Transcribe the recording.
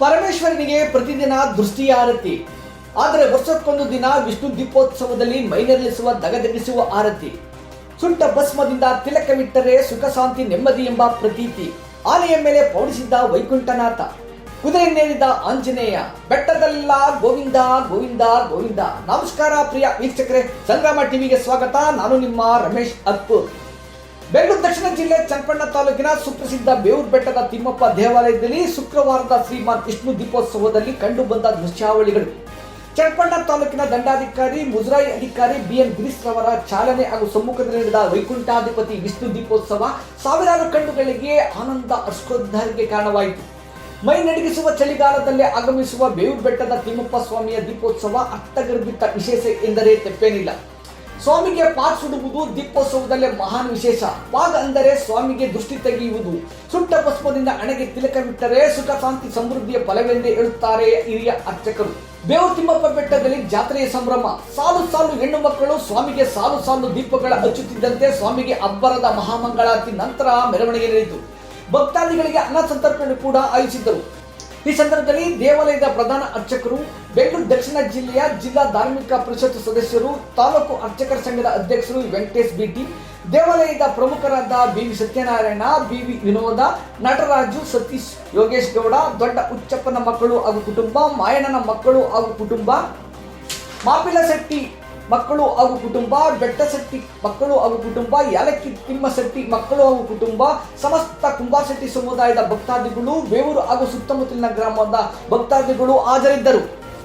ಪರಮೇಶ್ವರನಿಗೆ ಪ್ರತಿದಿನ ದೃಷ್ಟಿಯ ಆರತಿ. ಆದರೆ ವರ್ಷಕ್ಕೊಂದು ದಿನ ವಿಷ್ಣು ದೀಪೋತ್ಸವದಲ್ಲಿ ಮೈನರಳಿಸುವ ದಗದಗಿಸುವ ಆರತಿ. ಸುಟ್ಟ ಭಸ್ಮದಿಂದ ತಿಲಕವಿಟ್ಟರೆ ಸುಖ ಶಾಂತಿ ನೆಮ್ಮದಿ ಎಂಬ ಪ್ರತೀತಿ. ಆನೆಯ ಮೇಲೆ ಪೌಡಿಸಿದ್ದ ವೈಕುಂಠನಾಥ, ಕುದುರೆಯನ್ನೇರಿದ ಆಂಜನೇಯ, ಬೆಟ್ಟದಲ್ಲ ಗೋವಿಂದ ಗೋವಿಂದ ಗೋವಿಂದ. ನಮಸ್ಕಾರ ಪ್ರಿಯ ವೀಕ್ಷಕರೇ, ಸಂಗ್ರಾಮ ಟಿವಿಗೆ ಸ್ವಾಗತ. ನಾನು ನಿಮ್ಮ ರಮೇಶ್ ಅರ್ಪೂರ್. ಬೆಂಗಳೂರು ದಕ್ಷಿಣ ಜಿಲ್ಲೆ ಚನ್ನಪಟ್ಟಣ ತಾಲೂಕಿನ ಸುಪ್ರಸಿದ್ಧ ಬೇವೂರು ಬೆಟ್ಟದ ತಿಮ್ಮಪ್ಪ ದೇವಾಲಯದಲ್ಲಿ ಶುಕ್ರವಾರದ ಶ್ರೀಮಾನ್ ವಿಷ್ಣು ದೀಪೋತ್ಸವದಲ್ಲಿ ಕಂಡುಬಂದ ದೃಶ್ಯಾವಳಿಗಳು. ಚನ್ನಪಟ್ಟಣ ತಾಲೂಕಿನ ದಂಡಾಧಿಕಾರಿ ಮುಜರಾಯಿ ಅಧಿಕಾರಿ BN ಗಿರೀಶ್ ರವರ ಚಾಲನೆ ಹಾಗೂ ಸಮ್ಮುಖದಲ್ಲಿ ನಡೆದ ವೈಕುಂಠಾಧಿಪತಿ ವಿಷ್ಣು ದೀಪೋತ್ಸವ ಸಾವಿರಾರು ಕಣ್ಣುಗಳಿಗೆ ಆನಂದ ಅಶ್ರೋದ್ಧಾರಕ್ಕೆ ಕಾರಣವಾಯಿತು. ಮೈ ನಡುಗಿಸುವ ಚಳಿಗಾಲದಲ್ಲೇ ಆಗಮಿಸುವ ಬೇವೂರು ಬೆಟ್ಟದ ತಿಮ್ಮಪ್ಪ ಸ್ವಾಮಿಯ ದೀಪೋತ್ಸವ ಅರ್ಥಗರ್ಭಿತ ವಿಶೇಷ ಎಂದರೆ ತೆಪ್ಪೇನಿಲ್ಲ. ಸ್ವಾಮಿಗೆ ಪಾಗ್ ಸುಡುವುದು ದೀಪೋತ್ಸವದಲ್ಲೇ ಮಹಾನ್ ವಿಶೇಷ. ಪಾಗ್ ಅಂದರೆ ಸ್ವಾಮಿಗೆ ದೃಷ್ಟಿ ತೆಗೆಯುವುದು. ಸುಟ್ಟ ಭಸ್ಮದಿಂದ ಹಣೆಗೆ ತಿಲಕವಿಟ್ಟರೆ ಸುಖ ಶಾಂತಿ ಸಮೃದ್ಧಿಯ ಫಲವೆಂದೇ ಹೇಳುತ್ತಾರೆ ಹಿರಿಯ ಅರ್ಚಕರು. ಬೇವೂರು ತಿಮ್ಮಪ್ಪ ಬೆಟ್ಟದಲ್ಲಿ ಜಾತ್ರೆಯ ಸಂಭ್ರಮ. ಸಾಲು ಸಾಲು ಹೆಣ್ಣು ಮಕ್ಕಳು ಸ್ವಾಮಿಗೆ ಸಾಲು ಸಾಲು ದೀಪಗಳ ಹಚ್ಚುತ್ತಿದ್ದಂತೆ ಸ್ವಾಮಿಗೆ ಅಬ್ಬರದ ಮಹಾಮಂಗಳಾರತಿ ನಂತರ ಮೆರವಣಿಗೆ ನಡೆಯಿತು. ಭಕ್ತಾದಿಗಳಿಗೆ ಅನ್ನ ಸಂತರ್ಪಣೆ ಕೂಡ ಆಯೋಜಿಸಿದ್ದರು. ಈ ಸಂದರ್ಭದಲ್ಲಿ ದೇವಾಲಯದ ಪ್ರಧಾನ ಅರ್ಚಕರು, ಬೆಂಗಳೂರು ದಕ್ಷಿಣ ಜಿಲ್ಲೆಯ ಜಿಲ್ಲಾ ಧಾರ್ಮಿಕ ಪರಿಷತ್ ಸದಸ್ಯರು, ತಾಲೂಕು ಅರ್ಚಕರ ಸಂಘದ ಅಧ್ಯಕ್ಷರು ವೆಂಕಟೇಶ್ ಬಿಟಿ, ದೇವಾಲಯದ ಪ್ರಮುಖರಾದ BV ಸತ್ಯನಾರಾಯಣ, BV ವಿನೋದ, ನಟರಾಜು, ಸತೀಶ್, ಯೋಗೇಶ್ ಗೌಡ, ದೊಡ್ಡ ಹುಚ್ಚಪ್ಪನ ಮಕ್ಕಳು ಹಾಗೂ ಕುಟುಂಬ, ಮಾಯಣ್ಣನ ಮಕ್ಕಳು ಹಾಗೂ ಕುಟುಂಬ, ಮಾಪಿಲ ಶೆಟ್ಟಿ ಮಕ್ಕಳು ಹಾಗೂ ಕುಟುಂಬ, ಬೆಟ್ಟಶೆಟ್ಟಿ ಮಕ್ಕಳು ಹಾಗೂ ಕುಟುಂಬ, ಯಾಲಕ್ಕಿ ತಿಮ್ಮಶೆಟ್ಟಿ ಮಕ್ಕಳು ಹಾಗೂ ಕುಟುಂಬ, ಸಮಸ್ತ ಕುಂಬಾರಶೆಟ್ಟಿ ಸಮುದಾಯದ ಭಕ್ತಾದಿಗಳು, ಬೇವೂರು ಹಾಗೂ ಸುತ್ತಮುತ್ತಲಿನ ಗ್ರಾಮದ ಭಕ್ತಾದಿಗಳು ಹಾಜರಿದ್ದರು.